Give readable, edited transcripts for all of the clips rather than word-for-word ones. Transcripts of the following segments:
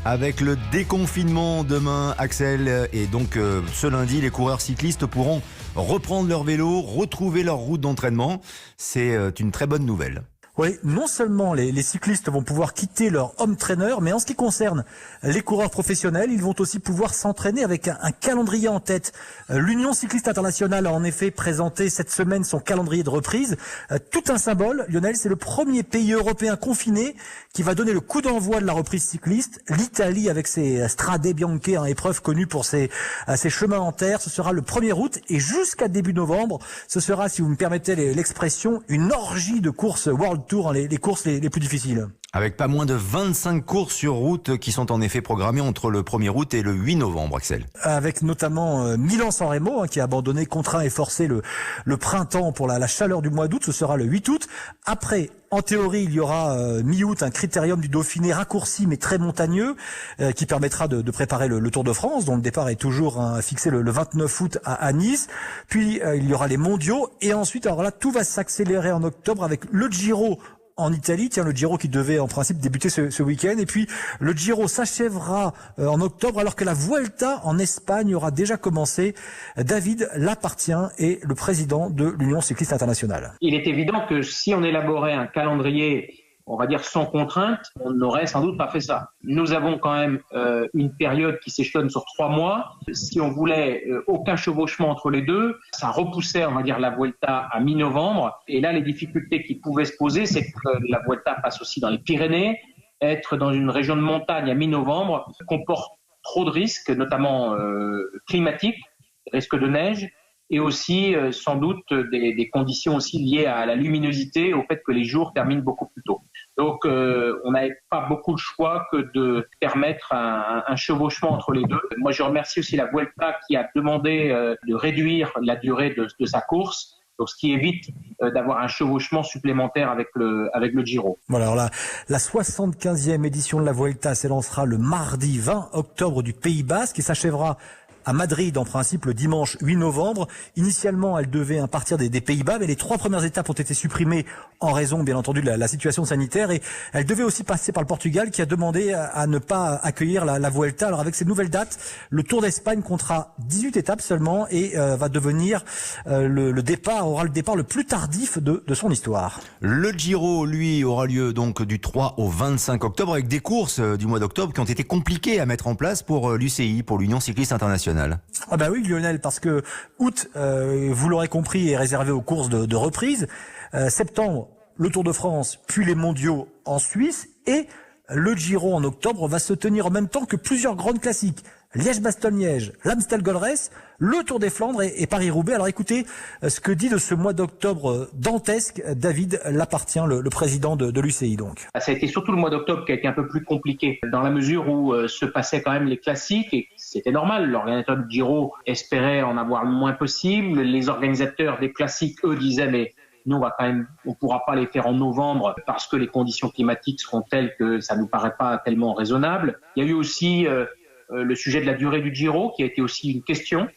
Avec le déconfinement demain, Axel, et donc ce lundi, les coureurs cyclistes pourront reprendre leur vélo, retrouver leur route d'entraînement. C'est une très bonne nouvelle. Oui, non seulement les cyclistes vont pouvoir quitter leur home trainer, mais en ce qui concerne les coureurs professionnels, ils vont aussi pouvoir s'entraîner avec un calendrier en tête. L'Union cycliste internationale a en effet présenté cette semaine son calendrier de reprise. Tout un symbole, Lionel, c'est le premier pays européen confiné qui va donner le coup d'envoi de la reprise cycliste. L'Italie avec ses Strade Bianche, épreuve connue pour ses chemins en terre, ce sera le 1er août et jusqu'à début novembre, ce sera, si vous me permettez l'expression, une orgie de courses World Tour, les courses les plus difficiles. Avec pas moins de 25 courses sur route qui sont en effet programmées entre le 1er août et le 8 novembre, Axel. Avec notamment Milan-San Remo qui a abandonné contraint et forcé le printemps pour la chaleur du mois d'août, ce sera le 8 août. Après, en théorie, il y aura mi-août un critérium du Dauphiné raccourci mais très montagneux qui permettra de préparer le Tour de France, dont le départ est toujours fixé le 29 août à Nice. Puis il y aura les mondiaux et ensuite, alors là, tout va s'accélérer en octobre avec le Giro en Italie, le Giro qui devait en principe débuter ce week-end, et puis le Giro s'achèvera en octobre alors que la Vuelta en Espagne aura déjà commencé. David Lappartient est le président de l'Union cycliste internationale. Il est évident que si on élaborait un calendrier, on va dire sans contrainte, on n'aurait sans doute pas fait ça. Nous avons quand même une période qui s'échelonne sur 3 mois. Si on voulait aucun chevauchement entre les deux, ça repoussait, on va dire, la Vuelta à mi-novembre. Et là, les difficultés qui pouvaient se poser, c'est que la Vuelta passe aussi dans les Pyrénées. Être dans une région de montagne à mi-novembre comporte trop de risques, notamment climatiques, risques de neige, et aussi sans doute des conditions aussi liées à la luminosité, au fait que les jours terminent beaucoup plus tôt. Donc on n'avait pas beaucoup le choix que de permettre un chevauchement entre les deux. Moi je remercie aussi la Vuelta qui a demandé de réduire la durée de sa course, donc ce qui évite d'avoir un chevauchement supplémentaire avec le Giro. Voilà, alors la 75e édition de la Vuelta s'élancera le mardi 20 octobre du Pays Basque et s'achèvera à Madrid, en principe, le dimanche 8 novembre. Initialement, elle devait partir des Pays-Bas, mais les 3 premières étapes ont été supprimées en raison, bien entendu, de la situation sanitaire. Et elle devait aussi passer par le Portugal, qui a demandé à ne pas accueillir la Vuelta. Alors, avec ces nouvelles dates, le Tour d'Espagne comptera 18 étapes seulement et va devenir aura le départ le plus tardif de son histoire. Le Giro, lui, aura lieu donc du 3 au 25 octobre, avec des courses du mois d'octobre qui ont été compliquées à mettre en place pour l'UCI, pour l'Union cycliste internationale. Ah bah oui, Lionel, parce que août, vous l'aurez compris, est réservé aux courses de reprise. Septembre, le Tour de France, puis les mondiaux en Suisse. Et le Giro en octobre va se tenir en même temps que plusieurs grandes classiques. Liège-Bastogne-Liège, l'Amstel Gold Race, le Tour des Flandres et Paris-Roubaix. Alors écoutez ce que dit de ce mois d'octobre dantesque David Lappartient, le président de l'UCI donc. Ça a été surtout le mois d'octobre qui a été un peu plus compliqué, dans la mesure où se passaient quand même les classiques, et c'était normal. L'organisateur du Giro espérait en avoir le moins possible. Les organisateurs des classiques, eux, disaient mais nous on pourra pas les faire en novembre parce que les conditions climatiques seront telles que ça nous paraît pas tellement raisonnable. Il y a eu aussi le sujet de la durée du Giro qui a été aussi une question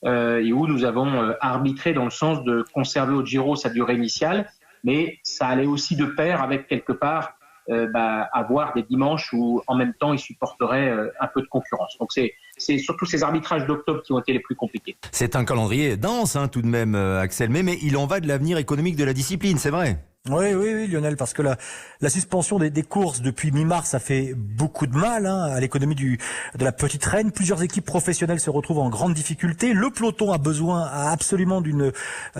et où nous avons arbitré dans le sens de conserver au Giro sa durée initiale, mais ça allait aussi de pair avec quelque part avoir des dimanches où en même temps ils supporteraient un peu de concurrence. Donc c'est surtout ces arbitrages d'octobre qui ont été les plus compliqués. C'est un calendrier dense tout de même, Axel, mais il en va de l'avenir économique de la discipline, c'est vrai. Oui, Lionel, parce que la suspension des courses depuis mi-mars a fait beaucoup de mal à l'économie de la petite reine. Plusieurs équipes professionnelles se retrouvent en grande difficulté. Le peloton a absolument d'une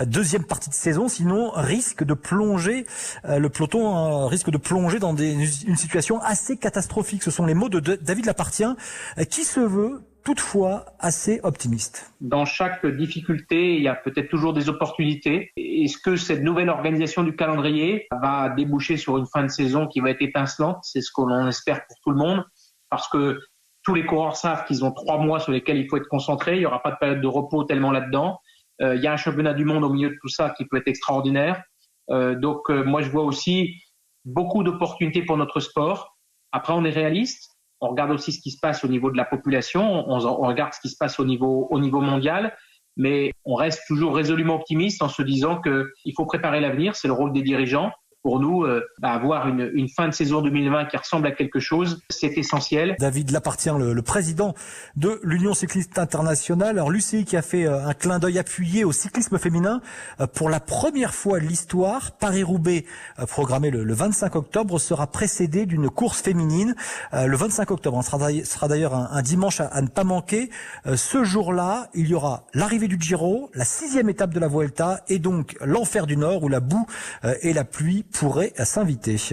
deuxième partie de saison, sinon risque de plonger. Le peloton risque de plonger dans une situation assez catastrophique. Ce sont les mots de David Lappartient, qui se veut toutefois assez optimiste. Dans chaque difficulté, il y a peut-être toujours des opportunités. Est-ce que cette nouvelle organisation du calendrier va déboucher sur une fin de saison qui va être étincelante? C'est ce que l'on espère pour tout le monde, parce que tous les coureurs savent qu'ils ont 3 mois sur lesquels il faut être concentré. Il n'y aura pas de période de repos tellement là-dedans. Il y a un championnat du monde au milieu de tout ça qui peut être extraordinaire. Donc moi, je vois aussi beaucoup d'opportunités pour notre sport. Après, on est réaliste. On regarde aussi ce qui se passe au niveau de la population, on regarde ce qui se passe au niveau mondial, mais on reste toujours résolument optimiste en se disant qu'il faut préparer l'avenir, c'est le rôle des dirigeants. pour nous, avoir une fin de saison 2020 qui ressemble à quelque chose, c'est essentiel. David Lappartient, le président de l'Union cycliste internationale. Alors l'UCI qui a fait un clin d'œil appuyé au cyclisme féminin. Pour la première fois de l'histoire, Paris-Roubaix, programmé le 25 octobre, sera précédé d'une course féminine. Le 25 octobre sera d'ailleurs un dimanche à ne pas manquer. Ce jour-là, il y aura l'arrivée du Giro, la 6e étape de la Vuelta et donc l'enfer du Nord où la boue et la pluie pourraient s'inviter.